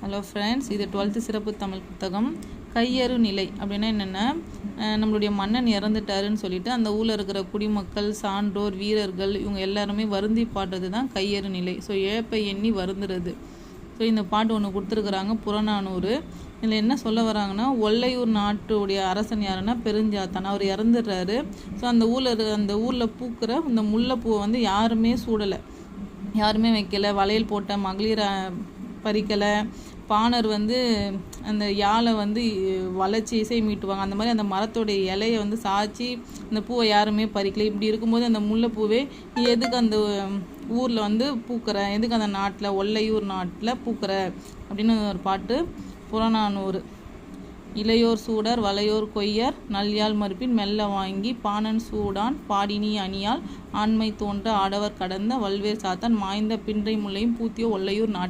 Hello friends, இது 12th சிறப்பு தமிழ் புத்தகம். கையறு நிலை அப்படின்னா என்னென்னா, நம்மளுடைய மன்னன் இறந்துட்டாருன்னு சொல்லிட்டு அந்த ஊரில் இருக்கிற குடிமக்கள், சான்றோர், வீரர்கள் இவங்க எல்லாருமே வருந்தி பாடுறது தான் கையறு நிலை. ஸோ இழப்பை எண்ணி வருந்துறது. ஸோ இந்த பாட்டு ஒன்று கொடுத்துருக்குறாங்க, புறநானூறு. இதில் என்ன சொல்ல வராங்கன்னா, ஒல்லையூர் நாட்டுடைய அரசன் யாருன்னா பெருஞ்சாத்தன். அவர் இறந்துடுறாரு. ஸோ அந்த ஊரில் பூக்கிற இந்த முல்லைப்பூவை வந்து யாருமே சூடலை, யாருமே வைக்கலை. வளையல் போட்ட மகளிரை பறிக்கலை. பாணர் வந்து அந்த யாழை வந்து வளைச்சி இசை மீட்டுவாங்க. அந்த மாதிரி அந்த மரத்தோடைய இலையை வந்து சாய்ச்சி அந்த பூவை யாருமே பறிக்கலை. இப்படி இருக்கும்போது அந்த முல்லைப்பூவே எதுக்கு அந்த ஊரில் வந்து பூக்கிற, எதுக்கு அந்த நாட்டில் ஒல்லையூர் நாட்டில் பூக்கிற அப்படின்னு ஒரு பாட்டு, புறநானூறு. இளையோர் சூடர் வளையோர் கொய்யர் நல்யாழ் மறுப்பின் மெல்ல வாங்கி பாணன் சூடான் பாடினி அணியால் ஆண்மை தோன்ற ஆடவர் கடந்த வல்வேர் சாத்தான் மாய்ந்த பின்றை முல்லையும் பூத்திய ஒல்லையூர் நாட்டு.